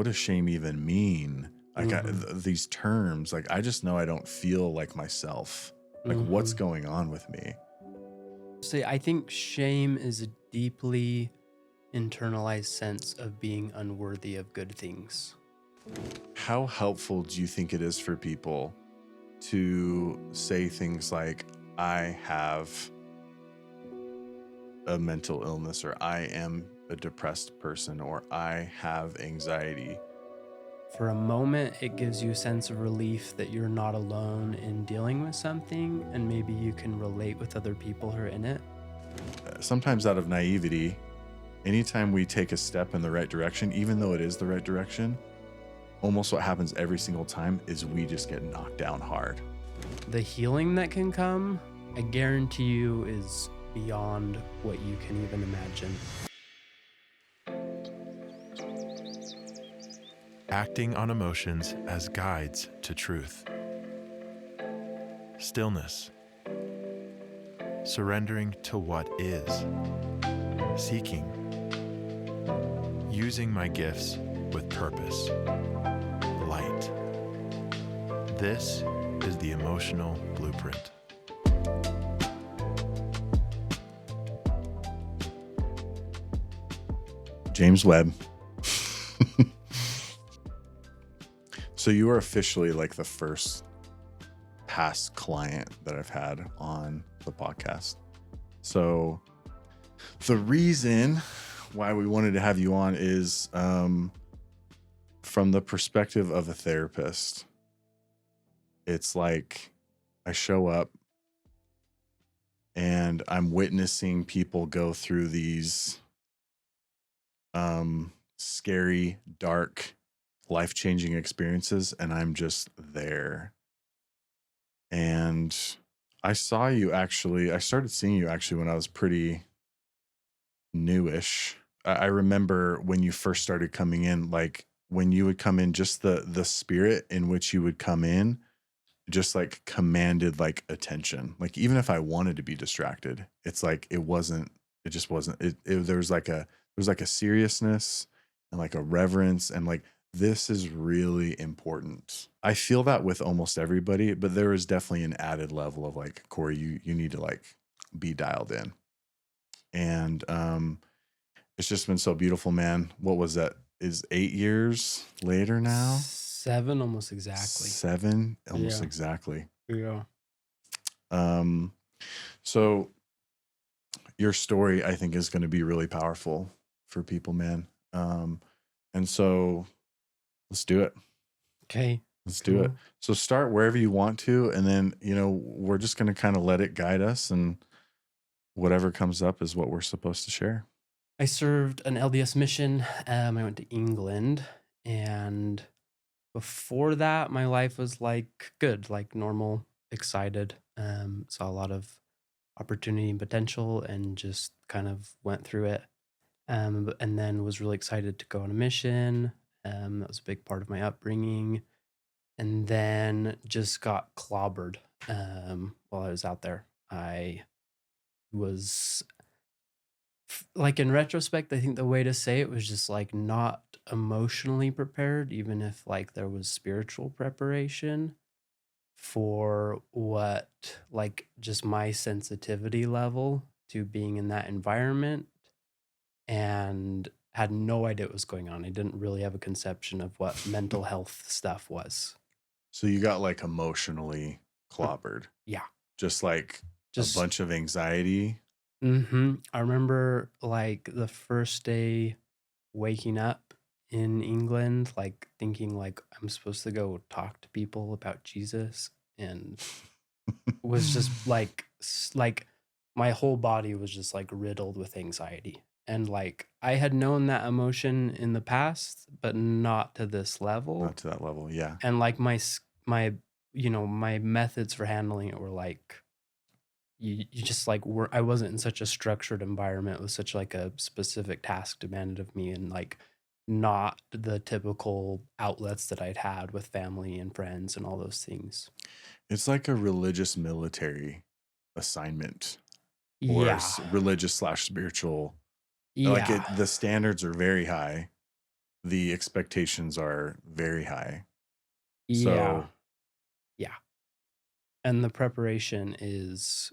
what does shame even mean? Like Mm-hmm. these terms, like I just know I don't feel like myself. Like what's Mm-hmm. going on with me? See, I think shame is a deeply internalized sense of being unworthy of good things. How helpful do you think it is for people to say things like, I have a mental illness, or I am a depressed person, or I have anxiety? For a moment, it gives you a sense of relief that you're not alone in dealing with something, and maybe you can relate with other people who are in it. Sometimes out of naivety, anytime we take a step in the right direction, even though it is the right direction, almost what happens every single time is we just get knocked down hard. The healing that can come, I guarantee you, is beyond what you can even imagine. Acting on emotions as guides to truth. Stillness. Surrendering to what is. Seeking. Using my gifts with purpose. Light. This is the emotional blueprint. James Webb. So you are officially like the first past client that I've had on the podcast. So the reason why we wanted to have you on is from the perspective of a therapist. It's like I show up and I'm witnessing people go through these scary, dark, life-changing experiences, and I'm just there. And I started seeing you actually when I was pretty newish. I remember when you first started coming in, like when you would come in, just the spirit in which you would come in just like commanded like attention. Like even if I wanted to be distracted, it's like it just wasn't there was like a seriousness and like a reverence, and like this is really important. I feel that with almost everybody, but there is definitely an added level of like, Corey, you need to like be dialed in. And it's just been so beautiful, man. What was that? Is 8 years later now? 7, almost exactly. 7, almost Yeah. exactly. Yeah. So your story, I think, is going to be really powerful for people, man. And so let's do it. Okay. Let's do it. So start wherever you want to, and then, we're just going to kind of let it guide us, and whatever comes up is what we're supposed to share. I served an LDS mission. I went to England, and before that, my life was like good, like normal, excited. Saw a lot of opportunity and potential, and just kind of went through it. And then was really excited to go on a mission. That was a big part of my upbringing. And then just got clobbered while I was out there. I was like, in retrospect, I think the way to say it was just like not emotionally prepared, even if like there was spiritual preparation for what, like, just my sensitivity level to being in that environment, and had no idea what was going on. I didn't really have a conception of what mental health stuff was. So you got like emotionally clobbered. Yeah. Just like Just a bunch of anxiety. I remember like the first day waking up in England, like thinking like I'm supposed to go talk to people about Jesus, and was just like my whole body was just like riddled with anxiety. And like I had known that emotion in the past, but not to this level. Not to that level, yeah. And like my my methods for handling it were like you just like I wasn't in such a structured environment with such like a specific task demanded of me, and like not the typical outlets that I'd had with family and friends and all those things. It's like a religious military assignment, or Yeah. religious / spiritual. Yeah. Like the standards are very high, the expectations are very high. Yeah. So Yeah. And the preparation is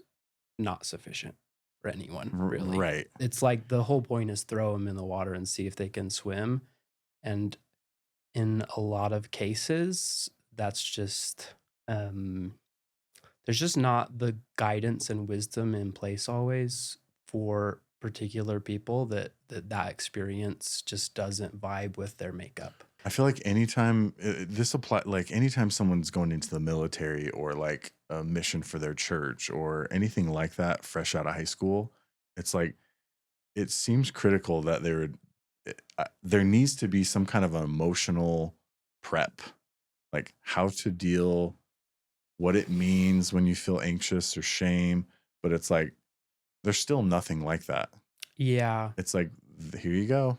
not sufficient for anyone, really. right. It's like the whole point is throw them in the water and see if they can swim. And in a lot of cases, that's just there's just not the guidance and wisdom in place always for particular people that experience just doesn't vibe with their makeup. I feel like anytime this apply, like anytime someone's going into the military or like a mission for their church or anything like that, fresh out of high school, it's like it seems critical that there needs to be some kind of an emotional prep, like how to deal, what it means when you feel anxious or shame. But it's like there's still nothing like that. Yeah. It's like here you go.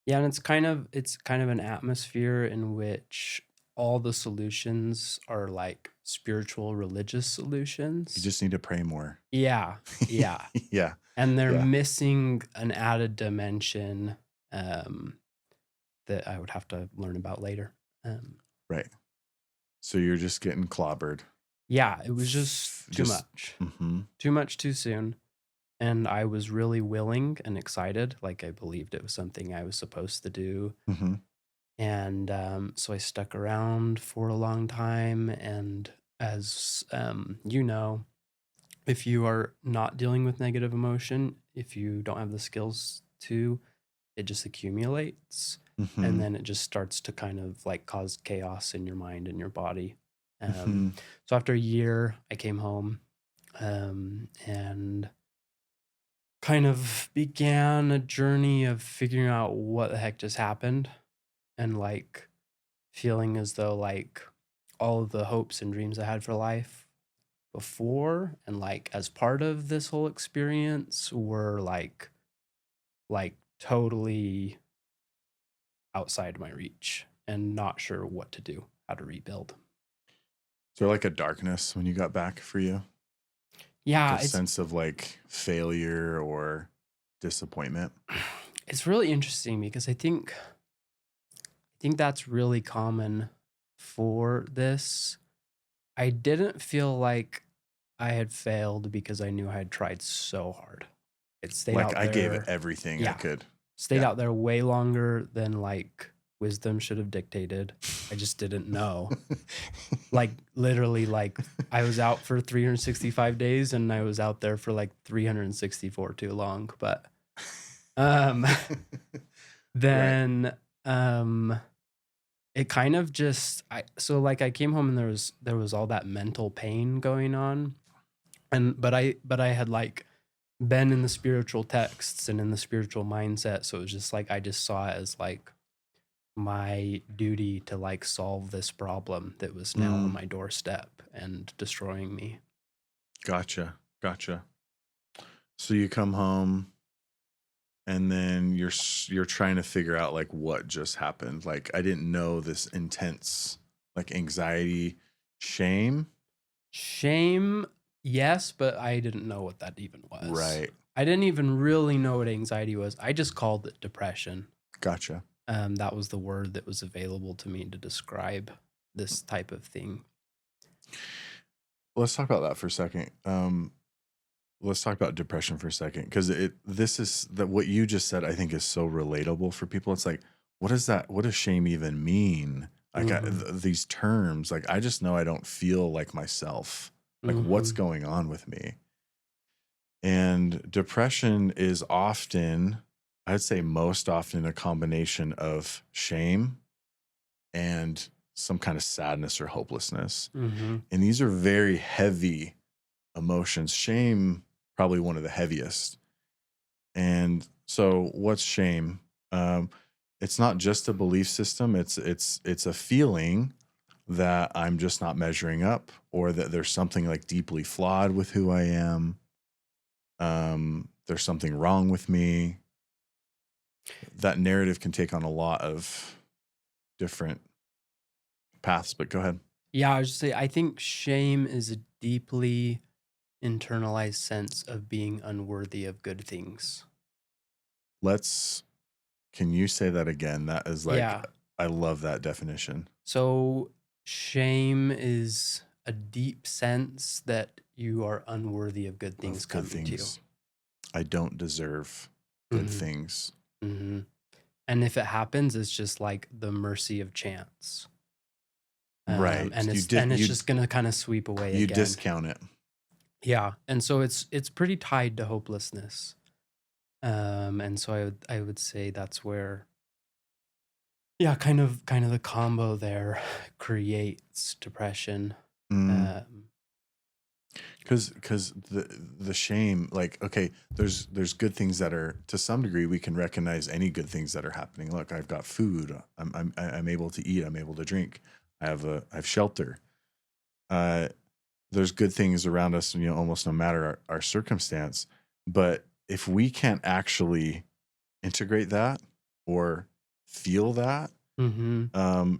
Yeah, and it's kind of an atmosphere in which all the solutions are like spiritual religious You solutions. just need to pray more. Yeah. Yeah. Yeah. And they're Yeah. missing an added dimension um that I would have to learn about later. Right. So you're just getting clobbered. Yeah, it was just too much. Mm-hmm. Too much too soon. And I was really willing and excited. Like I believed it was something I was supposed to do. Mm-hmm. And so I stuck around for a long time. And as you know, if you are not dealing with negative emotion, if you don't have the skills to, it just accumulates. Mm-hmm. And then it just starts to kind of like cause chaos in your mind and your body. Mm-hmm. So after a year, I came home and kind of began a journey of figuring out what the heck just happened and like feeling as though like all of the hopes and dreams I had for life before and like as part of this whole experience were like totally outside my reach and not sure what to do, how to rebuild. Is there like a darkness when you got back for you? Yeah, A sense of like failure or disappointment? it's really interesting because I think that's really common for this. I didn't feel like I had failed because I knew I had tried so hard. It stayed Like out I gave there, everything I Yeah. could. stayed Yeah. out there way longer than like wisdom should have dictated. I just didn't know. Like literally, like I was out for 365 days and I was out there for like 364 too long. But then it kind of just I came home and there was all that mental pain going on. But I had like been in the spiritual texts and in the spiritual mindset, so it was just like I just saw it as like my duty to like solve this problem that was now on my doorstep and destroying me. Gotcha. So you come home and then you're trying to figure out like what just happened. Like I didn't know this intense like anxiety, shame. Shame, yes, but I didn't know what that even was. Right. I didn't even really know what anxiety was. I just called it depression. Gotcha. That was the word that was available to me to describe this type of thing. Let's talk about that for a second. Let's talk about depression for a second because this is that what you just said I think is so relatable for people. It's like, what does shame even mean? Like these terms, like I just know I don't feel like myself. Like what's going on with me? And depression is often, I'd say most often, a combination of shame and some kind of sadness or hopelessness. And these are very heavy emotions. Shame, probably one of the heaviest. And so what's shame? It's not just a belief system. It's a feeling that I'm just not measuring up or that there's something like deeply flawed with who I am. There's something wrong with me. That narrative can take on a lot of different paths, but go ahead. Yeah, I was just say I think shame is a deeply internalized sense of being unworthy of good things. Let's Can you say that again? That is like, Yeah. I love that definition So shame is a deep sense that you are unworthy of good things of good coming to you. things. I don't deserve good hmm things. hmm And if it happens, it's just like the mercy of chance. Right. And You it's just gonna kind of sweep away you again. discount it. Yeah. And so it's pretty tied to hopelessness. And so I would say that's where, yeah, kind of the combo there creates depression. Mm. Um, Because the shame, like, okay, there's good things that are, to some degree we can recognize any good things that are happening. Look, I've got food. I'm able to eat. I'm able to drink. I have shelter. Uh, there's good things around us, almost no matter our circumstance. But if we can't actually integrate that or feel that, mhm,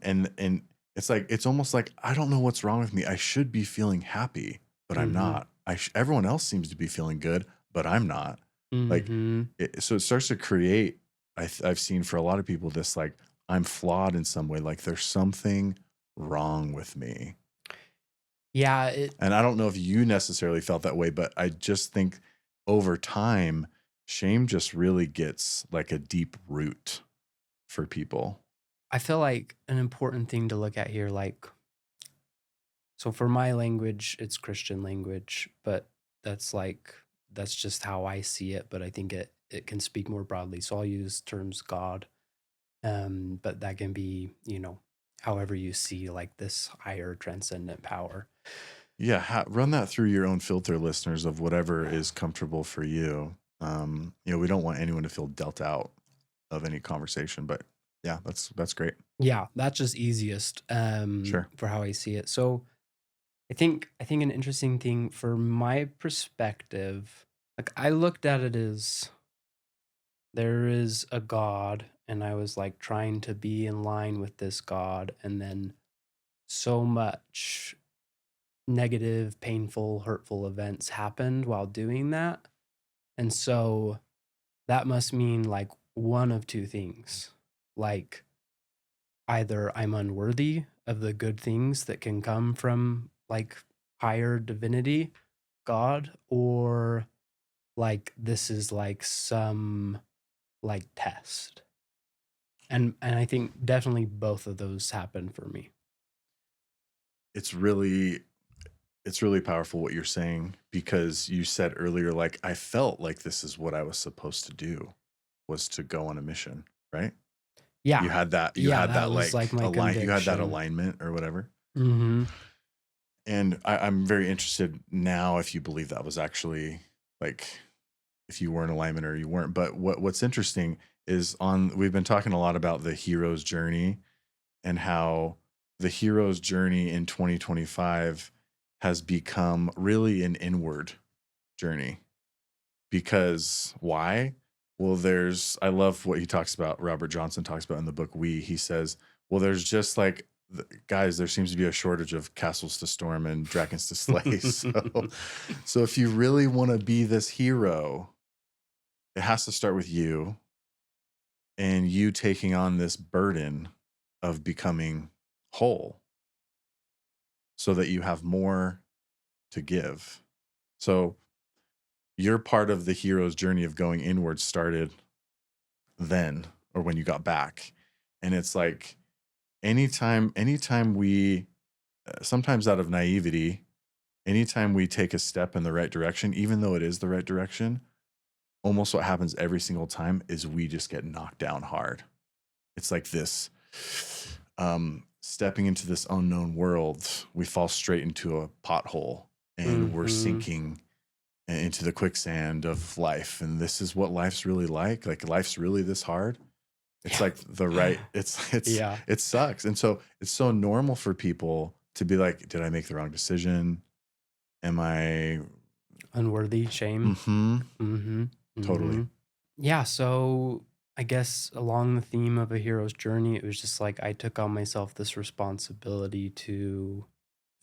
and it's like, it's almost like, I don't know what's wrong with me. I should be feeling happy, but I'm mhm, not. Everyone else seems to be feeling good, but I'm not. Like, mhm. so it starts to create, I've seen for a lot of people, this like, I'm flawed in some way, like there's something wrong with me. Yeah, it And I don't know if you necessarily felt that way, but I just think over time, shame just really gets like a deep root for people. I feel like an important thing to look at here, like, so for my language, it's Christian language, but that's just how I see it. But I think it can speak more broadly. So I'll use terms God, but that can be, however you see like this higher transcendent power. Yeah, run that through your own filter, listeners, of whatever is comfortable for you. We don't want anyone to feel dealt out of any conversation, but yeah, that's great. Yeah, that's just easiest Sure. for how I see it. So I think an interesting thing for my perspective, like I looked at it as there is a God, and I was like trying to be in line with this God, and then so much negative, painful, hurtful events happened while doing that. And so that must mean like one of two things. Like either I'm unworthy of the good things that can come from like higher divinity, God, or like this is like some like test. And I think definitely both of those happen for me. It's really powerful what you're saying, because you said earlier, like, I felt like this is what I was supposed to do, was to go on a mission, right? Yeah. You had that Yeah, that was like like my you had that conviction. alignment or whatever. Mm-hmm. And I'm very interested now if you believe that was actually like, if you were in alignment or you weren't. But what's interesting is, we've been talking a lot about the hero's journey, and how the hero's journey in 2025 has become really an inward journey. Because why? Well, I love what he talks about, Robert Johnson talks about in the book he says, well, there's just like, guys, there seems to be a shortage of castles to storm and dragons to slay. So if you really want to be this hero, it has to start with you, and you taking on this burden of becoming whole, so that you have more to give. So your part of the hero's journey of going inward started then, or when you got back. And it's like, anytime we, sometimes out of naivety, anytime we take a step in the right direction, even though it is the right direction, almost what happens every single time is we just get knocked down hard. It's like this, stepping into this unknown world, we fall straight into a pothole, and we're Mm-hmm. sinking into the quicksand of life. And this is what life's really like. Like, life's really this hard. It's Yeah. like Yeah. it sucks. And so it's so normal for people to be like, did I make the wrong decision? Am I? Unworthy, shame. Mm-hmm. Mm-hmm. Totally. Mm-hmm. Yeah, so I guess along the theme of a hero's journey, it was just like I took on myself this responsibility to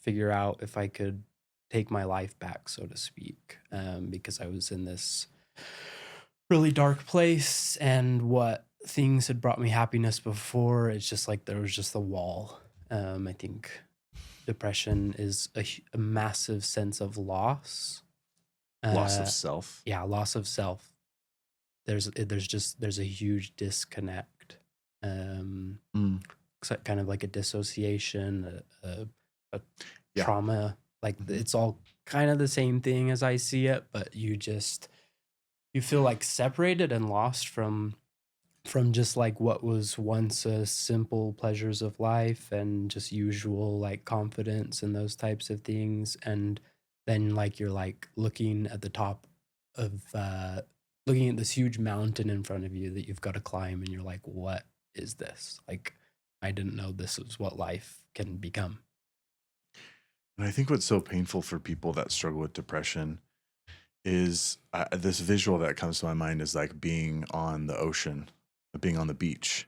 figure out if I could take my life back, so to speak, because I was in this really dark place. And what things had brought me happiness before. It's just like there was just the wall. I think depression is a massive sense of loss. Loss of Uh, self. yeah, loss of self. There's a huge disconnect. Um, Mm. kind of like a dissociation, a Yeah. trauma. Like Mhm. it's all kind of the same thing as I see it, but you feel like separated and lost from just like what was once a simple pleasures of life and just usual like confidence and those types of things. And then like you're like looking at the top of looking at this huge mountain in front of you that you've got to climb, and you're like, what is this? Like, I didn't know this is what life can become. And I think what's so painful for people that struggle with depression is this visual that comes to my mind is like being on the ocean, being on the beach,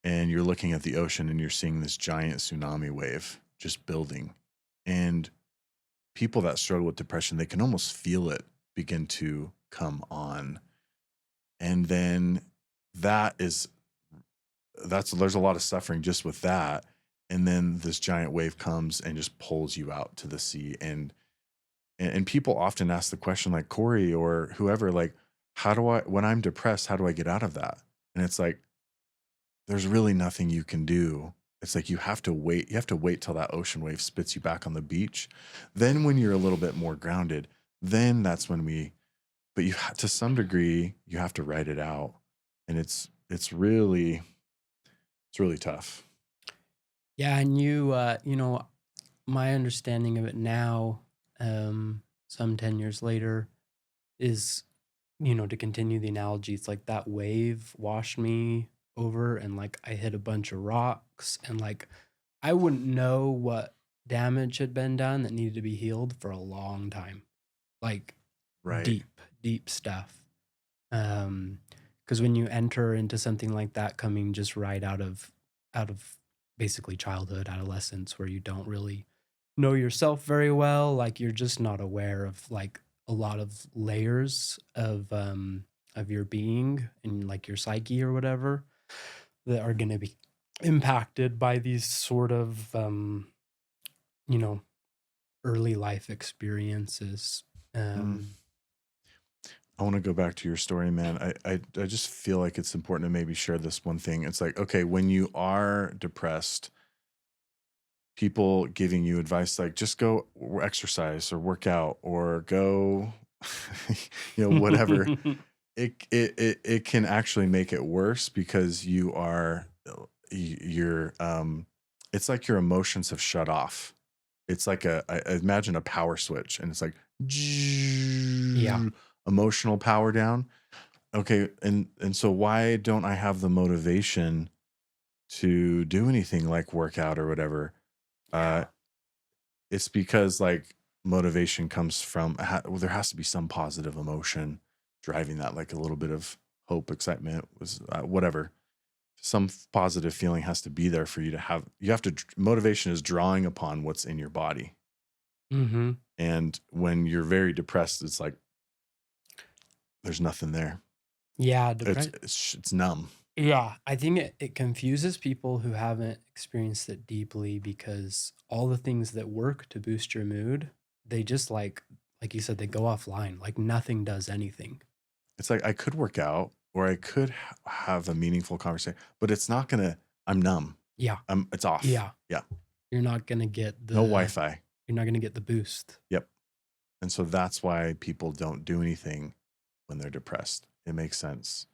and you're looking at the ocean and you're seeing this giant tsunami wave just building. And people that struggle with depression, they can almost feel it begin to come on. And then that is there's a lot of suffering just with that. And then this giant wave comes and just pulls you out to the sea. And people often ask the question, like Corey or whoever, like, how do I, when I'm depressed, how do I get out of that? And it's like, there's really nothing you can do. It's like you have to wait. You have to wait till that ocean wave spits you back on the beach. Then when you're a little bit more grounded, then that's when but to some degree, you have to write it out. And it's really tough. Yeah, and my understanding of it now, some 10 years later, is, to continue the analogy, it's like that wave washed me over, and like I hit a bunch of rocks, and like I wouldn't know what damage had been done that needed to be healed for a long time. Like Right. deep stuff. Because when you enter into something like that, coming just right out of basically childhood, adolescence, where you don't really know yourself very well, like you're just not aware of like a lot of layers of your being and like your psyche or whatever that are going to be impacted by these sort of you know early life experiences. Mm. I want to go back to your story, man. I just feel like it's important to maybe share this one thing. It's like, okay, when you are depressed, people giving you advice like just go exercise or work out or go, whatever. It can actually make it worse because you're it's like your emotions have shut off. It's like I imagine a power switch, and it's like Yeah. emotional power down. Okay, and so why don't I have the motivation to do anything like work out or whatever? Yeah. It's because like motivation comes from well, there has to be some positive emotion driving that, like a little bit of hope, excitement, was whatever. Some positive feeling has to be there for you to have. You have to motivation is drawing upon what's in your body. Mm-hmm. And when you're very depressed, it's like there's nothing there. Yeah. It's numb. Yeah, I think it confuses people who haven't experienced it deeply, because all the things that work to boost your mood, they just like you said, they go offline. Like nothing does anything. It's like I could work out or I could have a meaningful conversation, but it's not gonna. I'm numb. Yeah. It's off. Yeah. Yeah. You're not gonna get No Wi-Fi. You're not gonna get the boost. Yep. And so that's why people don't do anything when they're depressed. It makes sense.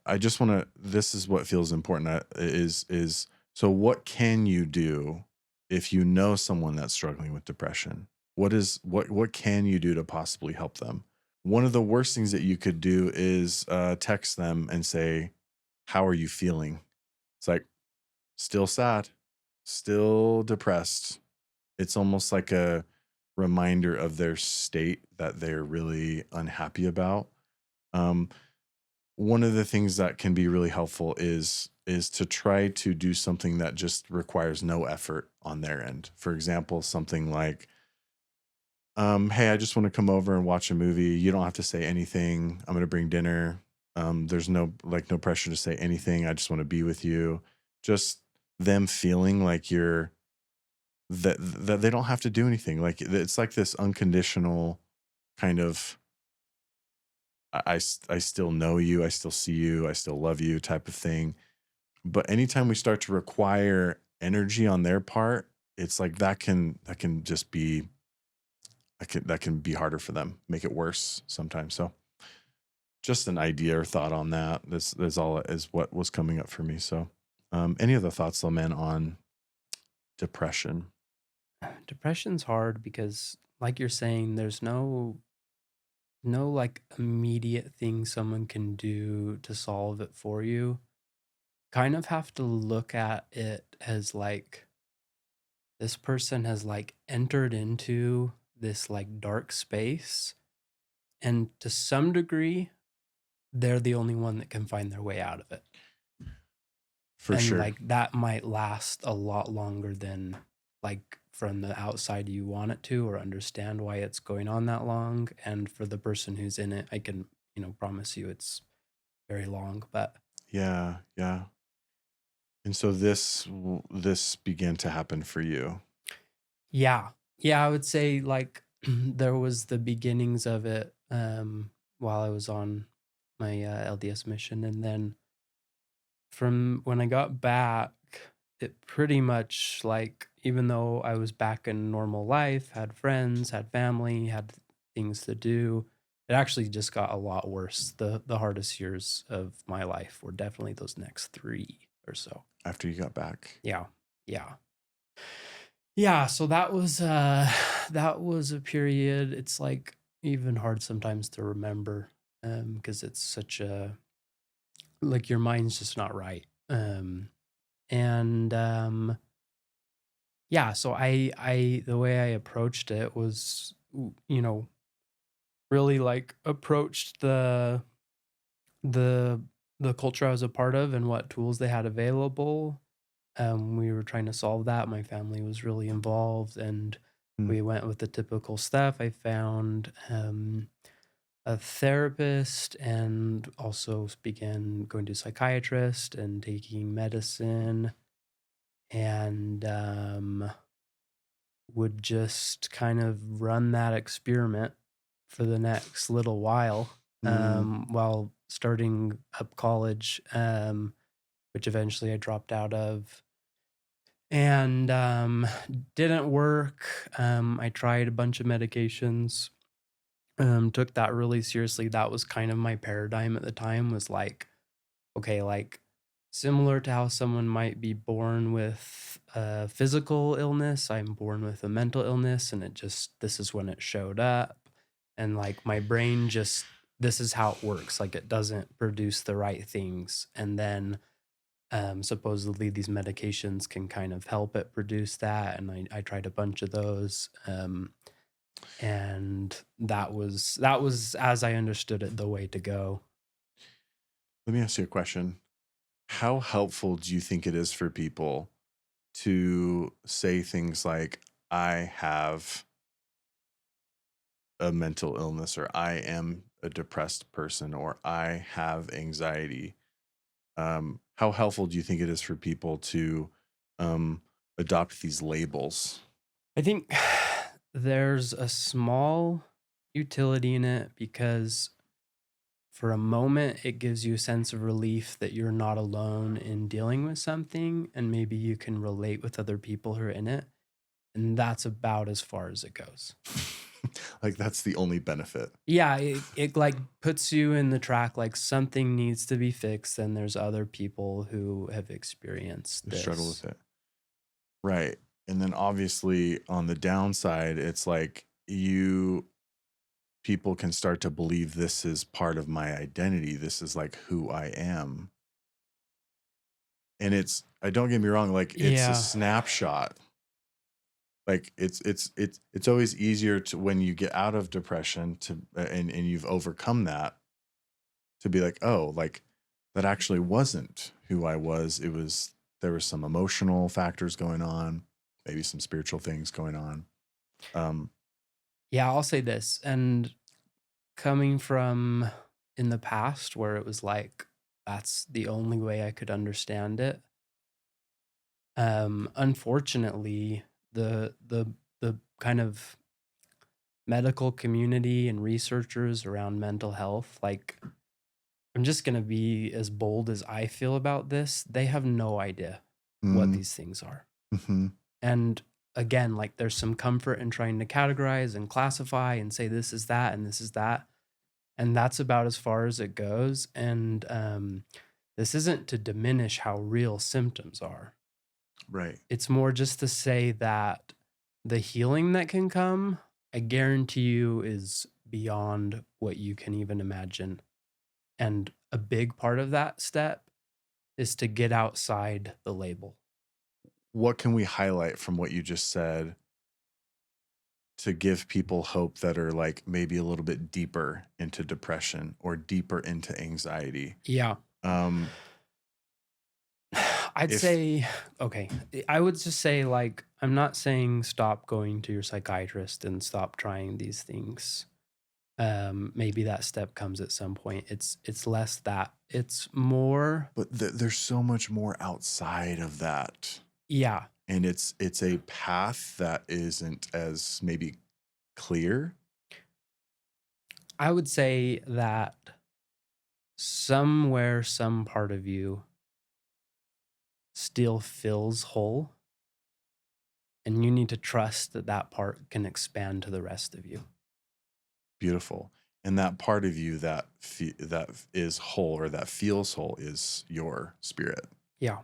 I just want to. This is what feels important. Is so. What can you do if you know someone that's struggling with depression? What can you do to possibly help them? One of the worst things that you could do is text them and say, "How are you feeling?" It's like, still sad, still depressed. It's almost like a reminder of their state that they're really unhappy about. Um, One of the things that can be really helpful is to try to do something that just requires no effort on their end. For example, something like, hey, I just want to come over and watch a movie. You don't have to say anything. I'm going to bring dinner. There's no pressure to say anything. I just want to be with you. Just them feeling like you're that they don't have to do anything. Like it's like this unconditional kind of I still know you, I still see you, I still love you type of thing. But anytime we start to require energy on their part, it's like that can just be that can be harder for them, make it worse sometimes. So just an idea or thought on that. This all is what was coming up for me. So any other thoughts, though, man, on depression? Depression's hard because, like you're saying, there's no like immediate thing someone can do to solve it for you. Kind of have to look at it as like this person has like entered into this like dark space, and to some degree they're the only one that can find their way out of it. For And sure. like that might last a lot longer than like from the outside you want it to, or understand why it's going on that long. And for the person who's in it, I can, promise you it's very long. But Yeah, yeah. And so this began to happen for you. yeah, I would say like there was the beginnings of it while I was on my LDS mission, and then from when I got back, it pretty much like, even though I was back in normal life, had friends, had family, had things to do, it actually just got a lot worse. The hardest years of my life were definitely those next 3 or so. After you got back. Yeah. Yeah. Yeah, so that was that was a period. It's like even hard sometimes to remember because it's such a, like, your mind's just not right. And yeah, so I the way I approached it was, really like approached the the culture I was a part of and what tools they had available. We were trying to solve that. My family was really involved, and Mm. we went with the typical stuff. I found a therapist, and also began going to a psychiatrist and taking medicine, and would just kind of run that experiment for the next little while, while starting up college, which eventually I dropped out of, and didn't work. I tried a bunch of medications, took that really seriously. That was kind of my paradigm at the time, was like, okay, like similar to how someone might be born with a physical illness, I'm born with a mental illness, and this is when it showed up. And like my brain just, this is how it works. Like it doesn't produce the right things. And then supposedly these medications can kind of help it produce that. And I tried a bunch of those. And that was, as I understood it, the way to go. Let me ask you a question. How helpful do you think it is for people to say things like, I have a mental illness, or I am a depressed person, or I have anxiety? How helpful do you think it is for people to adopt these labels? I think there's a small utility in it, because for a moment it gives you a sense of relief that you're not alone in dealing with something, and maybe you can relate with other people who are in it. And that's about as far as it goes. Like that's the only benefit. Yeah, it like puts you in the track, like something needs to be fixed, and there's other people who have experienced They struggle with this. it. Right. And then obviously on the downside, it's like people can start to believe this is part of my identity. This is like who I am. And I don't get me wrong, like it's a Yeah. snapshot. Like it's always easier to, when you get out of depression, to and you've overcome that, to be like, oh, like that actually wasn't who I was. There was some emotional factors going on, maybe some spiritual things going on. Yeah, I'll say this. And coming from in the past where it was like that's the only way I could understand it. Unfortunately, the kind of medical community and researchers around mental health, like I'm just gonna be as bold as I feel about this. They have no idea what Mm, these things are. mm-hmm. And again, like there's some comfort in trying to categorize and classify and say this is that and this is that. And that's about as far as it goes. And this isn't to diminish how real symptoms are. Right. It's more just to say that the healing that can come, I guarantee you, is beyond what you can even imagine. And a big part of that step is to get outside the label. What can we highlight from what you just said to give people hope that are like maybe a little bit deeper into depression or deeper into anxiety? Yeah. Um, I'd if say, okay, I would just say, like, I'm not saying stop going to your psychiatrist and stop trying these things. Maybe that step comes at some point. It's less that. It's more, but there's so much more outside of that, yeah, and it's a path that isn't as maybe clear. I would say that somewhere, some part of you still feels whole, and you need to trust that that part can expand to the rest of you. Beautiful. And that part of you that that is whole or that feels whole is your spirit. Yeah.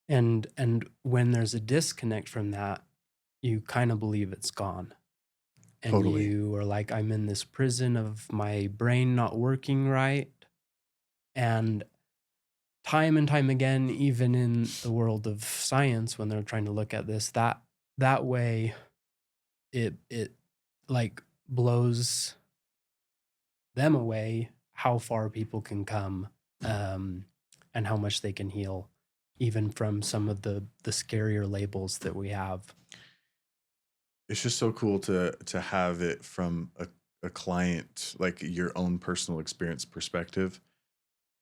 And when there's a disconnect from that, you kind of believe it's gone. And Totally. you are like, I'm in this prison of my brain not working right. And time again, even in the world of science, when they're trying to look at this, that way it like blows them away how far people can come, and how much they can heal, even from some of the scarier labels that we have. It's just so cool to have it from a client, like your own personal experience perspective.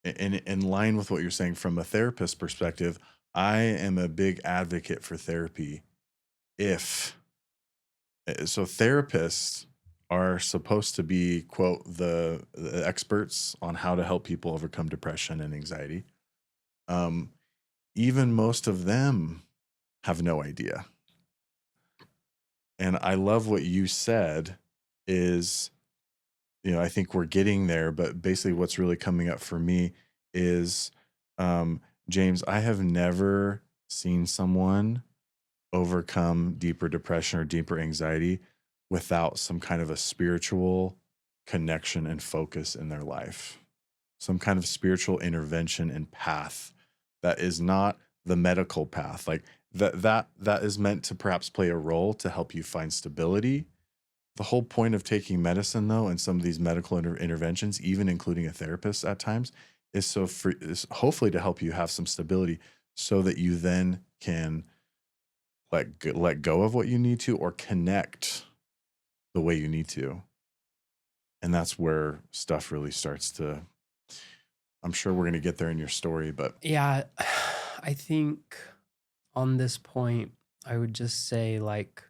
And in line with what you're saying from a therapist perspective, I am a big advocate for therapy. If so, therapists are supposed to be, quote, the experts on how to help people overcome depression and anxiety. Um, Even most of them have no idea. And I love what you said is, I think we're getting there, but basically what's really coming up for me is, um, James, I have never seen someone overcome deeper depression or deeper anxiety without some kind of a spiritual connection and focus in their life, some kind of spiritual intervention and path that is not the medical path. Like that is meant to perhaps play a role to help you find stability. The whole point of taking medicine, though, and some of these medical interventions, even including a therapist at times, is hopefully to help you have some stability so that you then can let go of what you need to or connect the way you need to. And that's where stuff really starts to, I'm sure we're going to get there in your story, but Yeah, I think on this point, I would just say like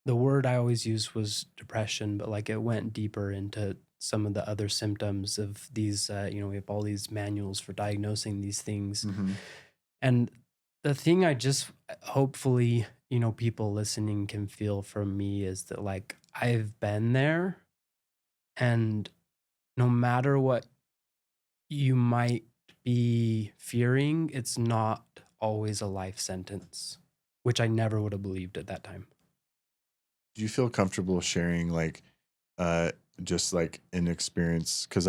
the word I always used was depression, but like it went deeper into some of the other symptoms of these. We have all these manuals for diagnosing these things, and the thing I just hopefully people listening can feel from me is that like I've been there, and no matter what you might be fearing, it's not always a life sentence, which I never would have believed at that time. do you feel comfortable sharing like just like an experience because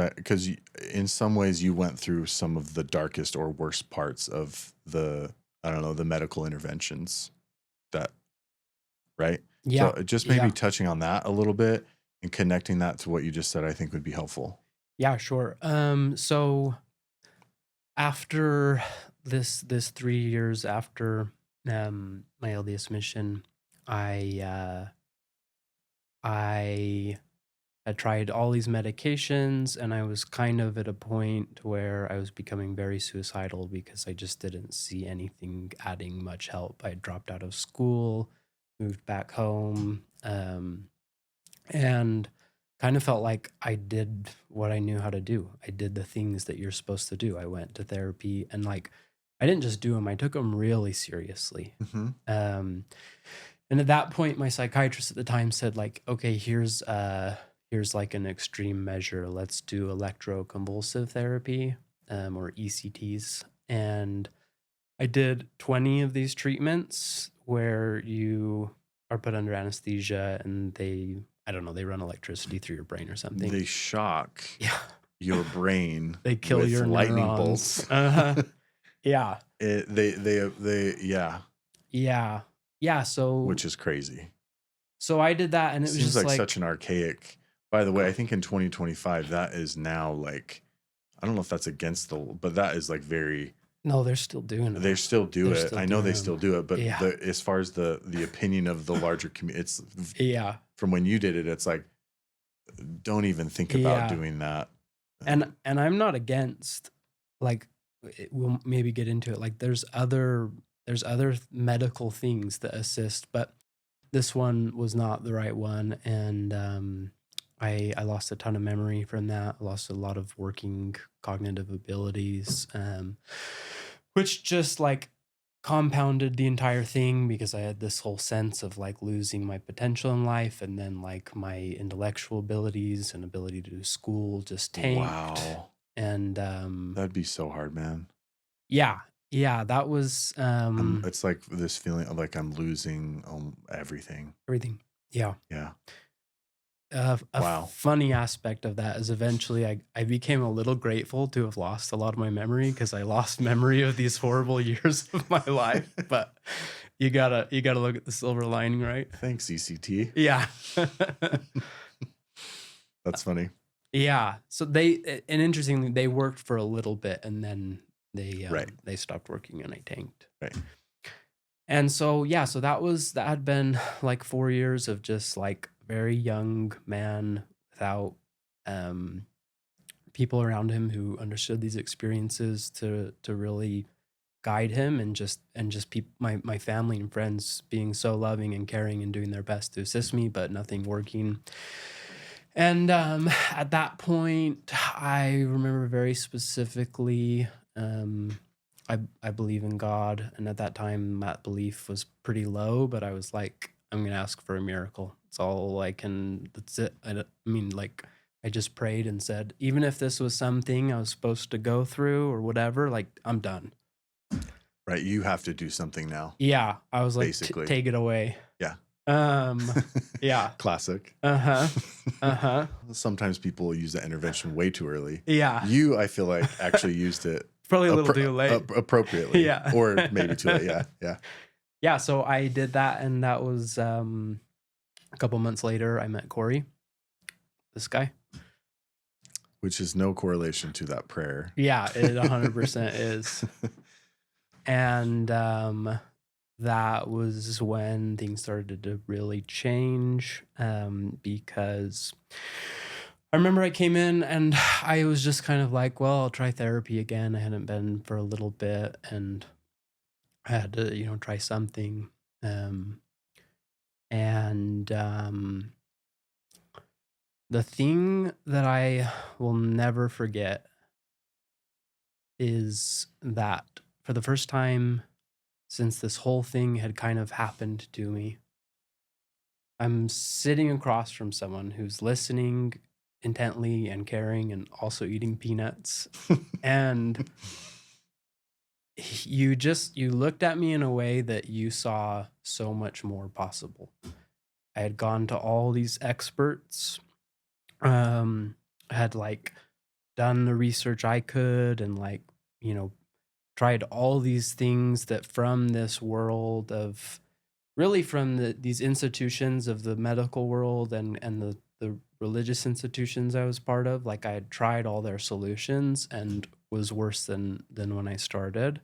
in some ways you went through some of the darkest or worst parts of the, I don't know, the medical interventions that, right? Yeah, So just maybe yeah, touching on that a little bit and connecting that to what you just said, I think would be helpful. yeah, sure. So after this 3 years after my LDS mission, I I tried all these medications, and I was kind of at a point where I was becoming very suicidal because I just didn't see anything adding much help. I dropped out of school, moved back home, and kind of felt like I did what I knew how to do. I did the things that you're supposed to do. I went to therapy, and like I didn't just do them, I took them really seriously. Hmm. And at that point, my psychiatrist at the time said, like, okay, here's like an extreme measure. Let's do electroconvulsive therapy, or ECTs. And I did 20 of these treatments where you are put under anesthesia and I don't know, they run electricity through your brain or something. They shock Yeah. your brain. They kill with your lightning neurons. bolts. Yeah. Yeah, Yeah. Yeah. which is crazy. So I did that, and it was Seems just like such an archaic. By the way, I think in 2025 that is now like, I don't know if that's against but that is like very. no, they're still doing it. They still do They're it. still I know they doing still them. do it, but Yeah. as far as the opinion of the larger community, it's Yeah. from when you did it. It's like, don't even think about Yeah. doing that. And I'm not against, like, we'll maybe get into it. Like there's other medical things that assist, but this one was not the right one. And I lost a ton of memory from that. I lost a lot of working cognitive abilities, which just like compounded the entire thing because I had this whole sense of like losing my potential in life, and then like my intellectual abilities and ability to do school just tanked. Wow, And that'd be so hard, man. yeah, that was It's like this feeling of like I'm losing everything. everything. Yeah. Yeah. A Wow. funny aspect of that is eventually I became a little grateful to have lost a lot of my memory, because I lost memory of these horrible years of my life. But you gotta look at the silver lining, right? Thanks, ECT. Yeah. That's funny. Yeah. So and interestingly, they worked for a little bit, and then they stopped working, and I tanked. Right. And so that had been like 4 years of just like very young man without people around him who understood these experiences to really guide him, and just my family and friends being so loving and caring and doing their best to assist me, but nothing working. And at that point, I remember very specifically, I believe in God, and at that time that belief was pretty low, but I was like, I'm gonna ask for a miracle. It's all I can. That's it. I mean, like, I just prayed and said, even if this was something I was supposed to go through or whatever, like, I'm done. Right. You have to do something now. Yeah, I was like, Basically. take it away. Yeah. Yeah. Classic. Sometimes people use that intervention way too early. Yeah. You, I feel like, actually used it Probably a little too late. Appropriately. Yeah. Or maybe too late. Yeah. Yeah. Yeah. So I did that, and that was a couple months later. I met Corey, this guy. Which is no correlation to that prayer. Yeah, it 100% is. And that was when things started to really change, because I remember I came in and I was just kind of like, well, I'll try therapy again. I hadn't been for a little bit, and I had to, try something. The thing that I will never forget is that for the first time since this whole thing had kind of happened to me, I'm sitting across from someone who's listening intently and caring and also eating peanuts. And you looked at me in a way that you saw so much more possible. I had gone to all these experts, had like done the research I could, and like, tried all these things that from this world of really from these institutions of the medical world and the religious institutions I was part of. Like, I had tried all their solutions and was worse than when I started.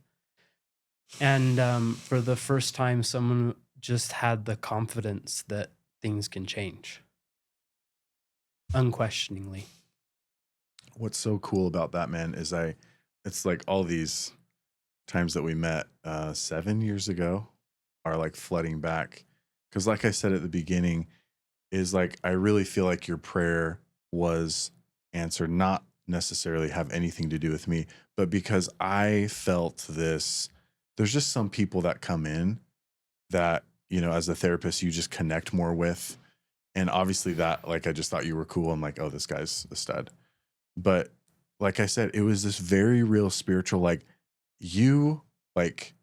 And for the first time, someone just had the confidence that things can change. unquestioningly. What's so cool about that, man, is it's like all these times that we met 7 years ago are like flooding back. Because, like I said at the beginning, is like I really feel like your prayer was answered, not necessarily have anything to do with me, but because I felt this. There's just some people that come in that, as a therapist, you just connect more with. And obviously, that, like, I just thought you were cool. I'm like, oh, this guy's a stud. But like I said, it was this very real spiritual, you, like,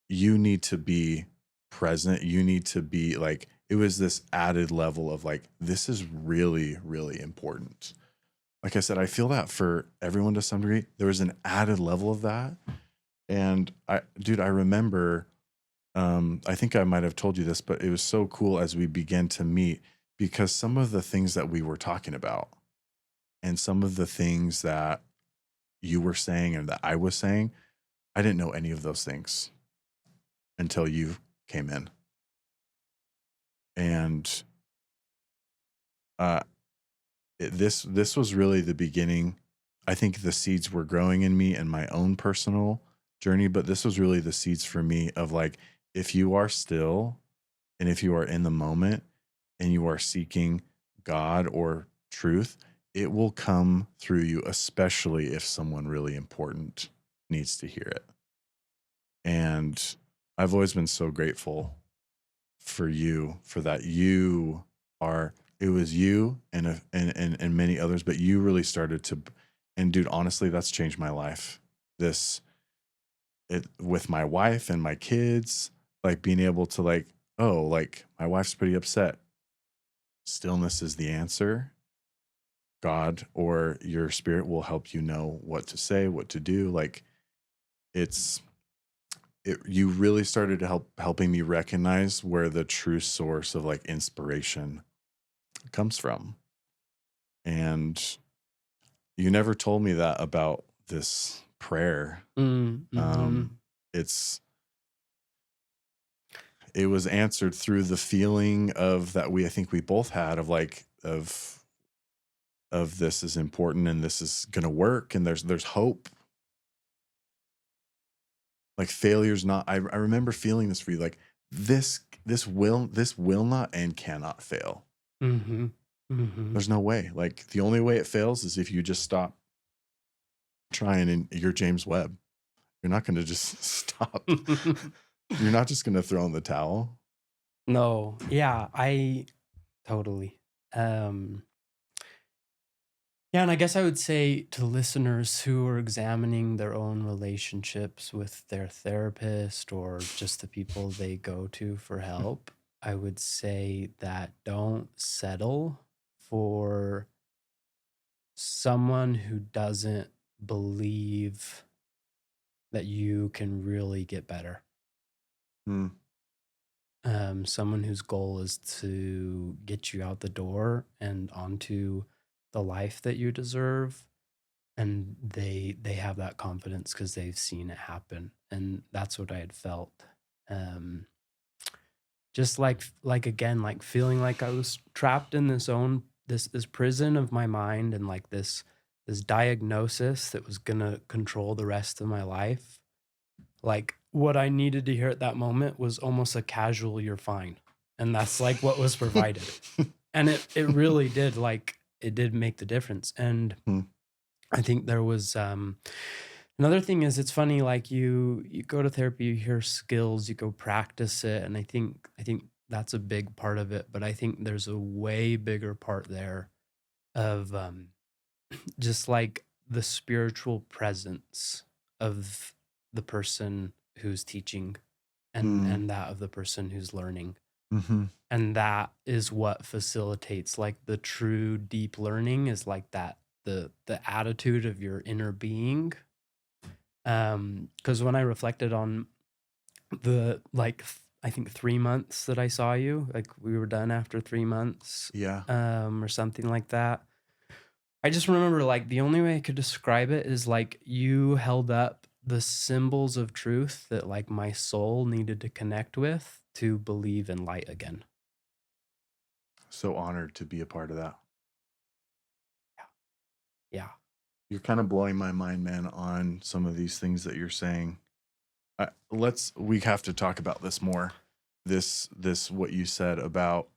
you need to be present. You need to be like, it was this added level of like, this is really, really important. Like I said, I feel that for everyone to some degree. There was an added level of that. And I remember, I think I might have told you this, but it was so cool as we began to meet, because some of the things that we were talking about and some of the things that you were saying and that I was saying, I didn't know any of those things until you came in. And this was really the beginning. I think the seeds were growing in me and my own personal journey, but this was really the seeds for me of like, if you are still and if you are in the moment and you are seeking God or truth, it will come through you, especially if someone really important needs to hear it. And I've always been so grateful for you, for that. It was you and many others, but you really started to, and dude, honestly, that's changed my life. With my wife and my kids, like being able to like, oh, like my wife's pretty upset. Stillness is the answer. God or your spirit will help you know what to say, what to do. Like you really started to helping me recognize where the true source of like inspiration comes from. And you never told me that about this prayer. Mm-hmm. It was answered through the feeling of that I think we both had of like, of this is important and this is going to work and there's hope. Like failure's not, I remember feeling this for you, like this will not and cannot fail. Mm-hmm. Mm-hmm. There's no way. Like the only way it fails is if you just stop trying and you're James Webb. You're not going to just stop. You're not just going to throw in the towel. No. Yeah, I totally. Yeah, and I guess I would say to listeners who are examining their own relationships with their therapist or just the people they go to for help, I would say that don't settle for someone who doesn't believe that you can really get better. Someone whose goal is to get you out the door and onto the life that you deserve, and they have that confidence because they've seen it happen, and that's what I had felt. Just like again, like feeling like I was trapped in this prison of my mind, and like this diagnosis that was gonna control the rest of my life. Like what I needed to hear at that moment was almost a casual "you're fine," and that's like what was provided. And it really did, like, it did make the difference. And I think there was another thing is, it's funny, like you go to therapy, you hear skills, you go practice it, and I think that's a big part of it. But I think there's a way bigger part there of just like the spiritual presence of the person who's teaching and that of the person who's learning. Mm-hmm. And that is what facilitates like the true deep learning, is like that the attitude of your inner being. Because when I reflected on the I think 3 months that I saw you, like we were done after 3 months, Yeah. or something like that. I just remember, like, the only way I could describe it is like you held up the symbols of truth that like my soul needed to connect with to believe in light again. So honored to be a part of that. Yeah. You're kind of blowing my mind, man, on some of these things that you're saying. We have to talk about this more. This what you said about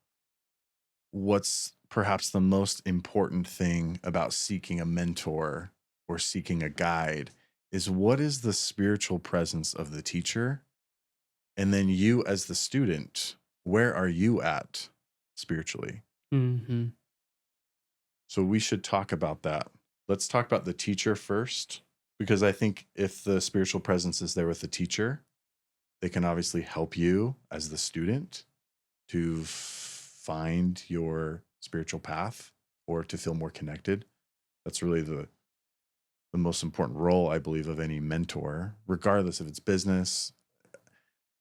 what's perhaps the most important thing about seeking a mentor or seeking a guide is what is the spiritual presence of the teacher? And then you as the student, where are you at spiritually? Mm-hmm. So we should talk about that. Let's talk about the teacher first, because I think if the spiritual presence is there with the teacher, they can obviously help you as the student to find your spiritual path or to feel more connected. That's really the most important role, I believe, of any mentor, regardless if it's business.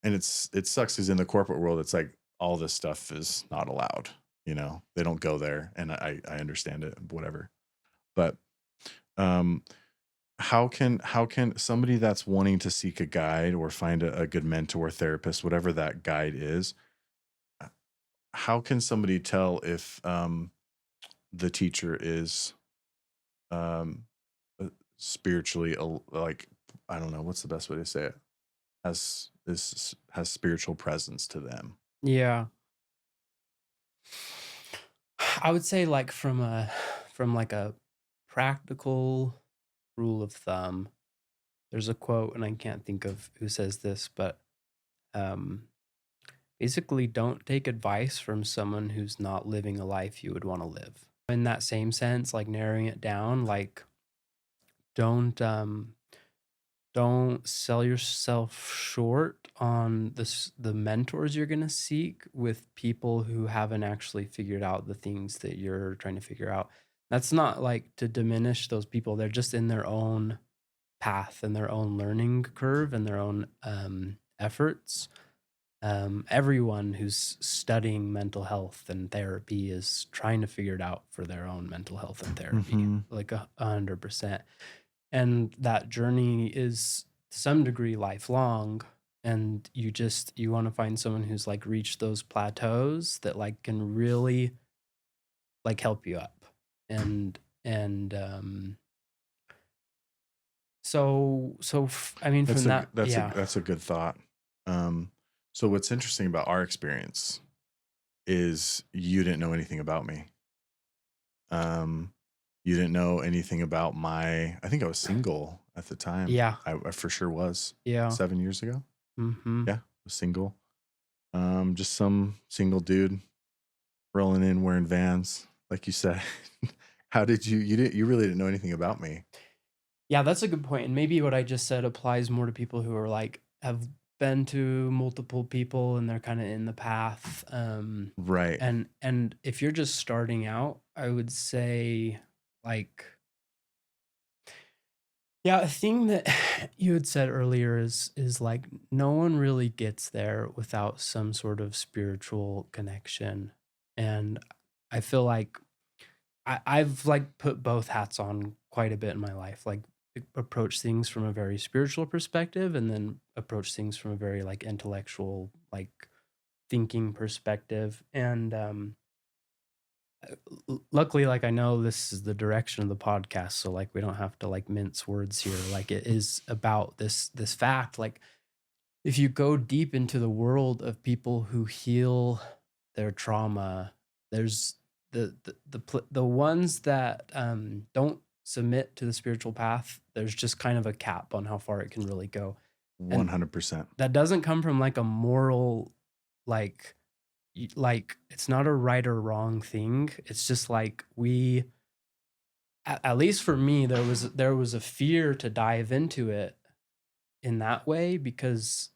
And it sucks because in the corporate world, it's like all this stuff is not allowed. You know, they don't go there, and I understand it, whatever. But how can somebody that's wanting to seek a guide or find a good mentor, therapist, whatever that guide is, how can somebody tell if the teacher is um, spiritually like, I don't know, what's the best way to say it, has spiritual presence to them? Yeah. I would say like from like a practical rule of thumb, there's a quote and I can't think of who says this, but um basically don't take advice from someone who's not living a life you would want to live. In that same sense, like narrowing it down, like don't don't sell yourself short on the mentors you're going to seek with people who haven't actually figured out the things that you're trying to figure out. That's not like to diminish those people. They're just in their own path and their own learning curve and their own efforts. Everyone who's studying mental health and therapy is trying to figure it out for their own mental health and therapy, Mhm. like 100%. And that journey is to some degree lifelong. And you want to find someone who's like reached those plateaus that like can really like help you up. And I mean, from that, yeah, That's a good thought. So what's interesting about our experience is you didn't know anything about me. You didn't know anything about I think I was single at the time. yeah, I for sure was yeah, 7 years ago. mm-hmm. Yeah, I was single. Just some single dude rolling in wearing Vans, like you said. How did you really didn't know anything about me? Yeah, that's a good point. And maybe what I just said applies more to people who are like have been to multiple people and they're kind of in the path. Right. And if you're just starting out, I would say like yeah, a thing that you had said earlier is like no one really gets there without some sort of spiritual connection. And I feel like I've like put both hats on quite a bit in my life. Like approach things from a very spiritual perspective and then approach things from a very like intellectual, like thinking perspective. And luckily, like I know this is the direction of the podcast, so like we don't have to like mince words here. Like it is about this fact. Like if you go deep into the world of people who heal their trauma, there's the ones that don't submit to the spiritual path. There's just kind of a cap on how far it can really go, and 100%. that doesn't come from like a moral, like like it's not a right or wrong thing. It's just like at least for me, there was a fear to dive into it in that way because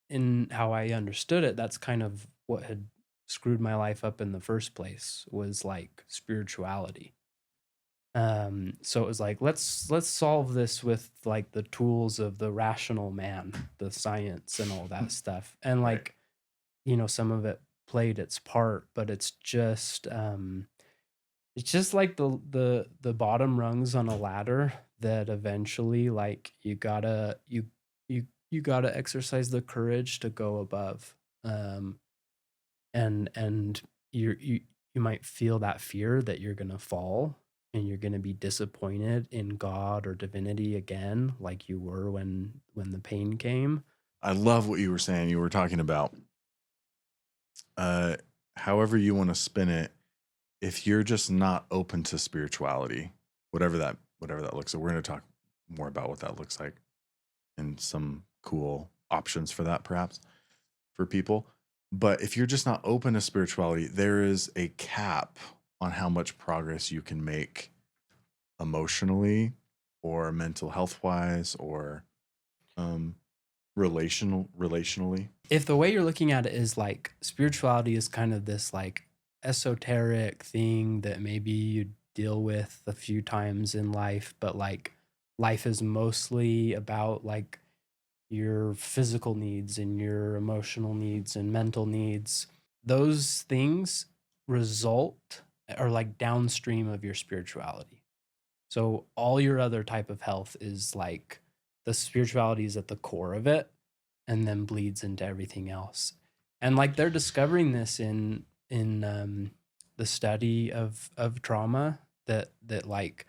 in how I understood it, that's kind of what had screwed my life up in the first place was like spirituality. So it was like let's solve this with like the tools of the rational man, the science and all that stuff. And Right. like, some of it played its part, but it's just like the bottom rungs on a ladder that eventually like you gotta exercise the courage to go above. Um, and you might feel that fear that you're gonna fall, and you're going to be disappointed in God or divinity again like you were when the pain came. I love what you were saying. You were talking about however you want to spin it. If you're just not open to spirituality, whatever that looks like, we're going to talk more about what that looks like and some cool options for that perhaps for people. But if you're just not open to spirituality, there is a cap on how much progress you can make emotionally or mental health wise or um relationally. If the way you're looking at it is like spirituality is kind of this like esoteric thing that maybe you deal with a few times in life, but like life is mostly about like your physical needs and your emotional needs and mental needs, those things result or like downstream of your spirituality. So all your other type of health is like the spirituality is at the core of it and then bleeds into everything else. And like they're discovering this in the study of trauma that like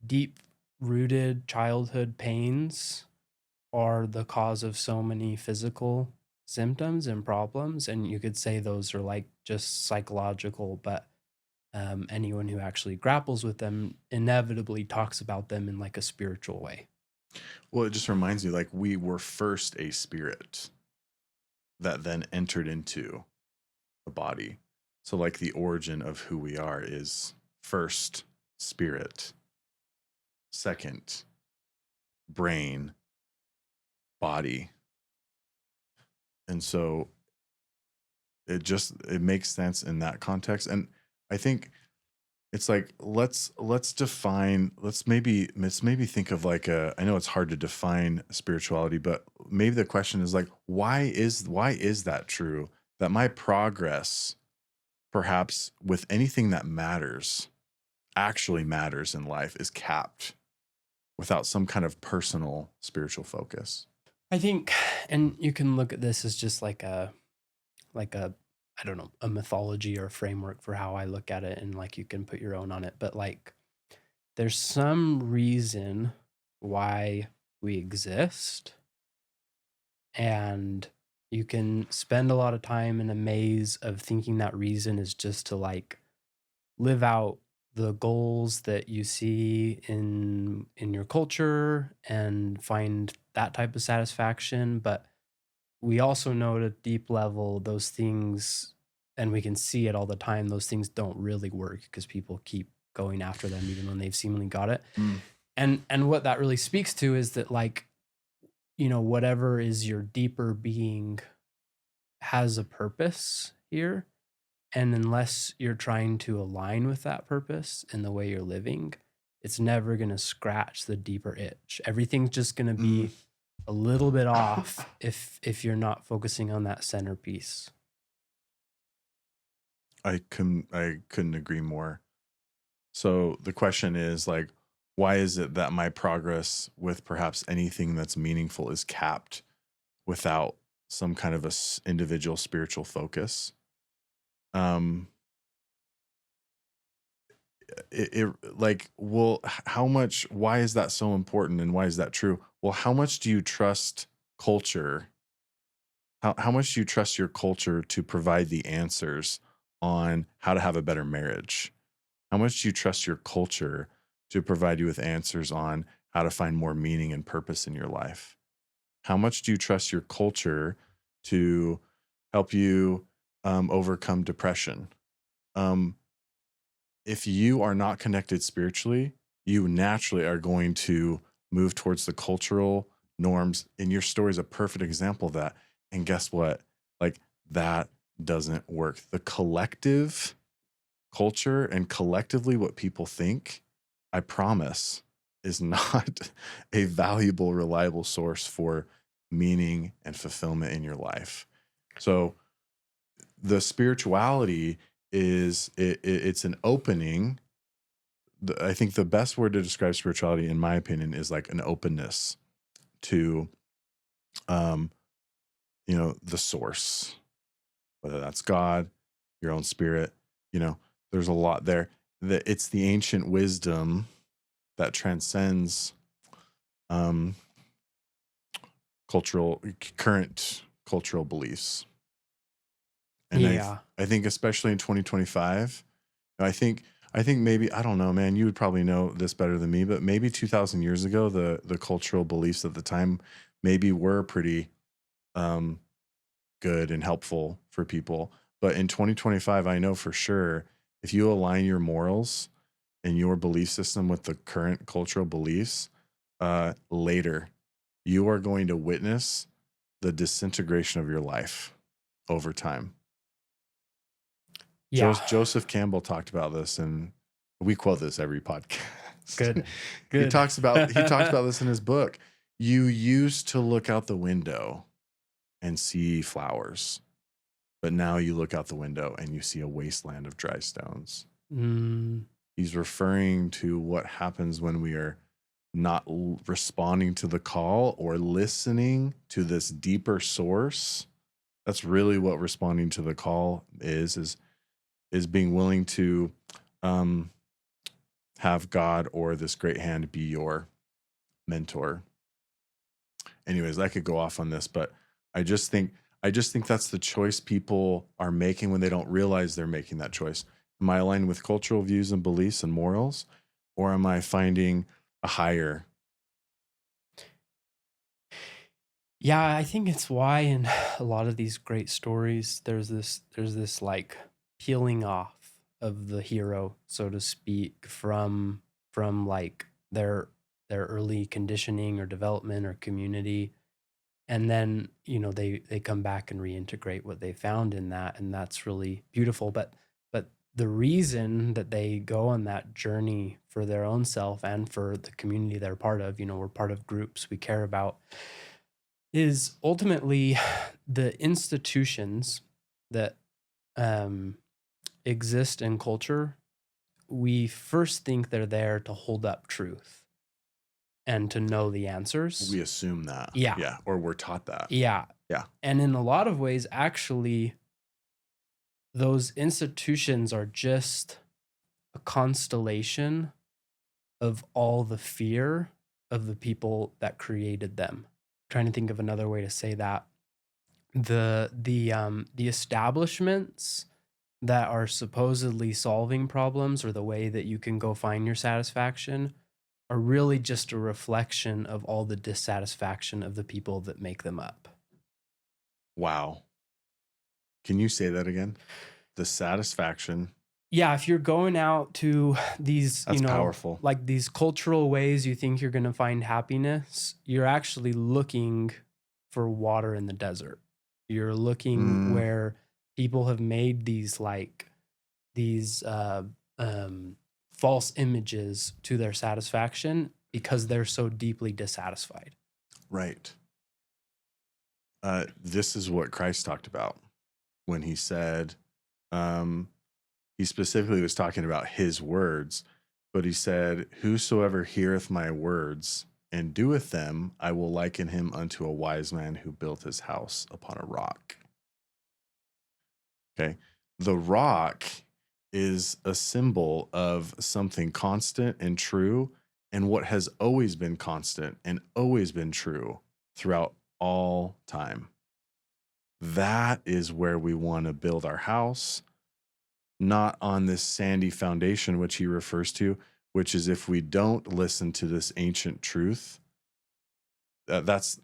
deep rooted childhood pains are the cause of so many physical symptoms and problems. And you could say those are like just psychological, but anyone who actually grapples with them inevitably talks about them in like a spiritual way. Well, it just reminds me like we were first a spirit that then entered into a body. So like the origin of who we are is first spirit, second brain, body. And so it makes sense in that context. And I think it's like let's maybe think of like I know it's hard to define spirituality, but maybe the question is like why is that true that my progress perhaps with anything that matters actually matters in life is capped without some kind of personal spiritual focus. I think, and you can look at this as just like a I don't know, a mythology or a framework for how I look at it, and like you can put your own on it. But like there's some reason why we exist, and you can spend a lot of time in a maze of thinking that reason is just to like live out the goals that you see in your culture and find that type of satisfaction. But we also know at a deep level those things, and we can see it all the time, those things don't really work because people keep going after them even when they've seemingly got it. And what that really speaks to is that like, you know, whatever is your deeper being has a purpose here. And unless you're trying to align with that purpose in the way you're living, it's never going to scratch the deeper itch. Everything's just going to be a little bit off if you're not focusing on that centerpiece. I couldn't agree more. So the question is like, why is it that my progress with perhaps anything that's meaningful is capped without some kind of individual spiritual focus? Well, how much, why is that so important and why is that true? Well, how much do you trust culture? How much do you trust your culture to provide the answers on how to have a better marriage? How much do you trust your culture to provide you with answers on how to find more meaning and purpose in your life? How much do you trust your culture to help you overcome depression? If you are not connected spiritually, you naturally are going to move towards the cultural norms. And your story is a perfect example of that. And guess what? Like that doesn't work. The collective culture and collectively what people think, I promise, is not a valuable, reliable source for meaning and fulfillment in your life. So the spirituality is it's an opening. I think the best word to describe spirituality, in my opinion, is like an openness to, the source, whether that's God, your own spirit. There's a lot there. it's the ancient wisdom that transcends um, current cultural beliefs. And Yeah. I think especially in 2025, I think maybe, I don't know, man, you would probably know this better than me, but maybe 2000 years ago, the cultural beliefs at the time maybe were pretty um, good and helpful for people. But in 2025, I know for sure, if you align your morals and your belief system with the current cultural beliefs, later, you are going to witness the disintegration of your life over time. Yeah. Joseph Campbell talked about this, and we quote this every podcast. Good. He talks about this in his book. You used to look out the window and see flowers, but now you look out the window and you see a wasteland of dry stones. He's referring to what happens when we are not responding to the call or listening to this deeper source. That's really what responding to the call is being willing to have God or this great hand be your mentor. Anyways, I could go off on this, but I just think that's the choice people are making when they don't realize they're making that choice. Am I aligned with cultural views and beliefs and morals, or am I finding a higher? Yeah, I think it's why in a lot of these great stories, there's this like peeling off of the hero, so to speak, from like their early conditioning or development or community. And then, they come back and reintegrate what they found in that, and that's really beautiful. But the reason that they go on that journey for their own self and for the community they're part of, we're part of groups we care about, is ultimately the institutions that exist in culture. We first think they're there to hold up truth and to know the answers. We assume that. Yeah. Or we're taught that. Yeah. Yeah. And in a lot of ways, actually, those institutions are just a constellation of all the fear of the people that created them. Trying to think of another way to say that. The establishments that are supposedly solving problems, or the way that you can go find your satisfaction, are really just a reflection of all the dissatisfaction of the people that make them up. Wow. Can you say that again? The satisfaction. Yeah, if you're going out to these, That's powerful. like these cultural ways you think you're going to find happiness, you're actually looking for water in the desert. You're looking where people have made these false images to their satisfaction because they're so deeply dissatisfied. Right. This is what Christ talked about when he said, he specifically was talking about his words, but he said, "Whosoever heareth my words and doeth them, I will liken him unto a wise man who built his house upon a rock." Okay. The rock is a symbol of something constant and true, and what has always been constant and always been true throughout all time. That is where we want to build our house, not on this sandy foundation, which he refers to, which is if we don't listen to this ancient truth, that's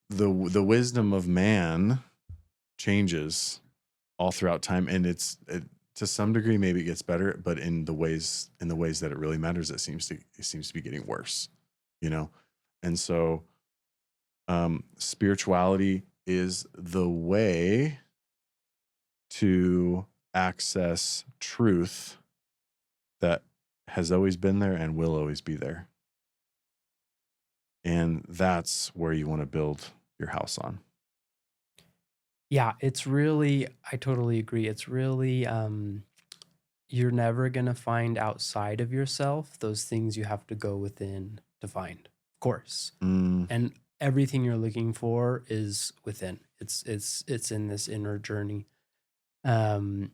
the wisdom of man changes all throughout time, and to some degree maybe it gets better, but in the ways that it really matters, it seems to be getting worse, and so spirituality is the way to access truth that has always been there and will always be there, and that's where you want to build your house on. Yeah, it's really, I totally agree. It's really, you're never going to find outside of yourself those things you have to go within to find, of course. And everything you're looking for is within. It's in this inner journey. And,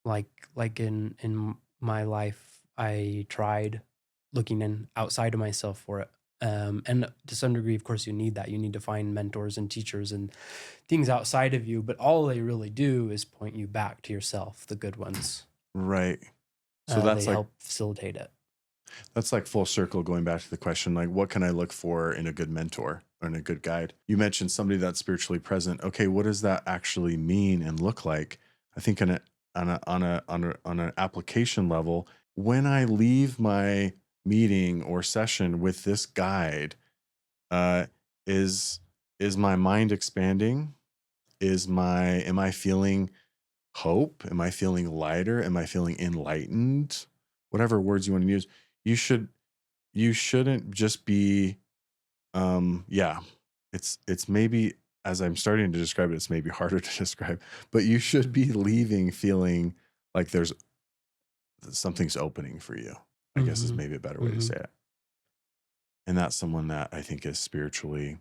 like in my life, I tried looking in outside of myself for it. And to some degree, of course, you need that. You need to find mentors and teachers and things outside of you, but all they really do is point you back to yourself, the good ones. Right. So They that's like help facilitate it. that's like full circle going back to the question, like, what can I look for in a good mentor or in a good guide? You mentioned somebody that's spiritually present. Okay, what does that actually mean and look like? I think on an application level, when I leave my meeting or session with this guide, uh, is my mind expanding? Am I feeling hope? Am I feeling lighter? Am I feeling enlightened? Whatever words you want to use, you should you shouldn't just be yeah, it's maybe, as I'm starting to describe it, it's maybe harder to describe, but you should be leaving feeling like there's something's opening for you, I guess, is Hmm. maybe a better way to Hmm. say it. And that's someone that I think is spiritually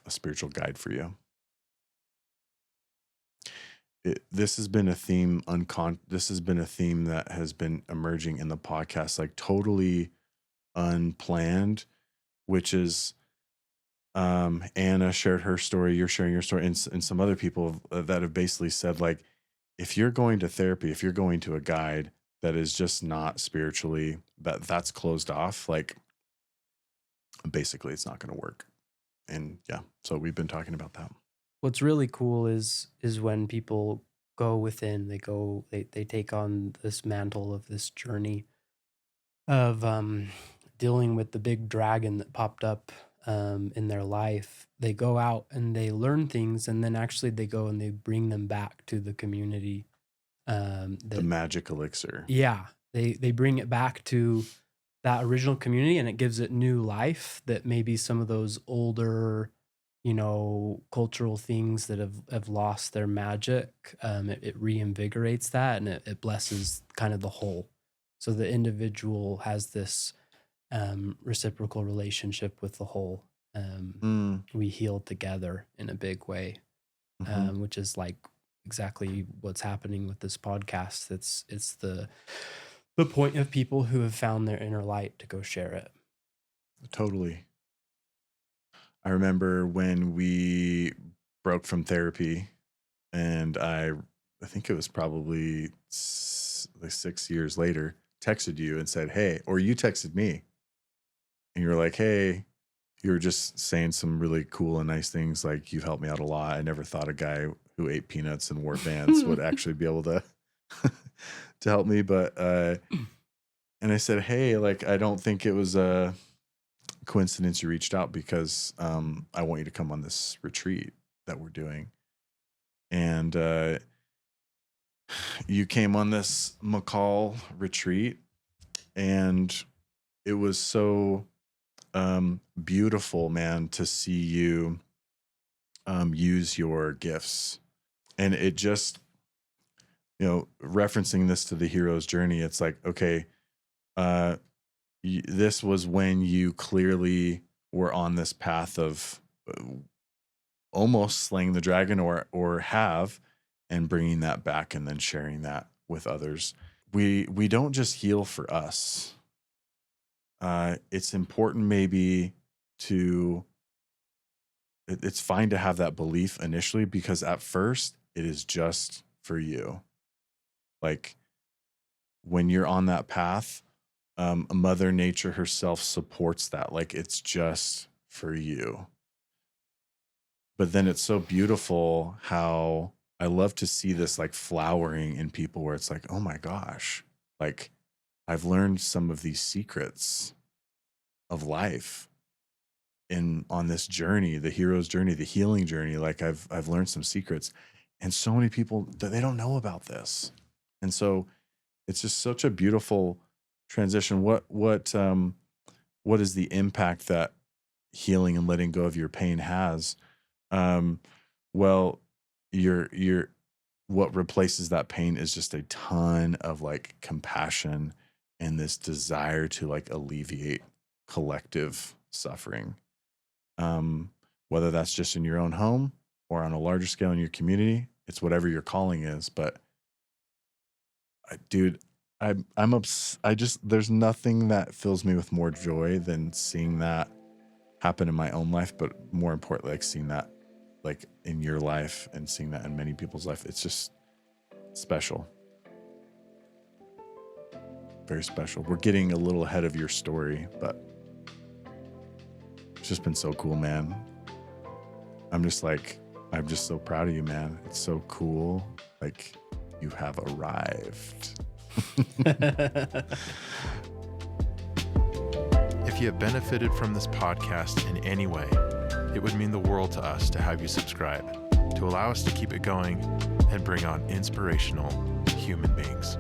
a spiritual guide for you. This has been a theme this has been a theme that has been emerging in the podcast, like totally unplanned, which is Anna shared her story, you're sharing your story, and, and some other people that have basically said, like, if you're going to therapy, if you're going to a guide that is just not spiritually, that's closed off, like, basically it's not going to work. And yeah, so we've been talking about that. What's really cool is when people go within, they take on this mantle of this journey of dealing with the big dragon that popped up in their life. They go out and they learn things, and then actually they go and they bring them back to the community. The That magic elixir. Yeah, they bring it back to that original community, and it gives it new life. That maybe some of those older, cultural things that have lost their magic, it reinvigorates that, and it blesses kind of the whole. So the individual has this reciprocal relationship with the whole. We heal together in a big way, Mhm. which is like exactly what's happening with this podcast. It's the point of people who have found their inner light to go share it. Totally. I remember when we broke from therapy, and I think it was probably like 6 years later, texted you and said, "Hey," or you texted me, and you were like, "Hey," you were just saying some really cool and nice things, like, "You've helped me out a lot. I never thought a guy who ate peanuts and wore Vans would actually be able to to help me." But and I said, "Hey, like, I don't think it was a coincidence you reached out, because I want you to come on this retreat that we're doing." And you came on this McCall retreat, and it was so beautiful, man, to see you use your gifts. And it just, referencing this to the hero's journey, it's like, okay, uh, this was when you clearly were on this path of almost slaying the dragon, or have, and bringing that back and then sharing that with others. We don't just heal for us. It's important maybe to it's fine to have that belief initially, because at first it is just for you. Like, when you're on that path, Mother Nature herself supports that. Like, it's just for you. But then it's so beautiful how I love to see this, like, flowering in people, where it's like, oh my gosh, like, I've learned some of these secrets of life on this journey, the hero's journey, the healing journey. Like, I've learned some secrets, and so many people that they don't know about this. And so it's just such a beautiful transition. What is the impact that healing and letting go of your pain has? Um, well, your what replaces that pain is just a ton of, like, compassion and this desire to, like, alleviate collective suffering. Um, Whether that's just in your own home or on a larger scale in your community, it's whatever your calling is. But Dude, I just, there's nothing that fills me with more joy than seeing that happen in my own life, but more importantly, like seeing that like in your life and seeing that in many people's life. It's just special. Very special. We're getting a little ahead of your story, but it's just been so cool, man. I'm just so proud of you, man. It's so cool. Like, you have arrived. If you have benefited from this podcast in any way, it would mean the world to us to have you subscribe, to allow us to keep it going and bring on inspirational human beings.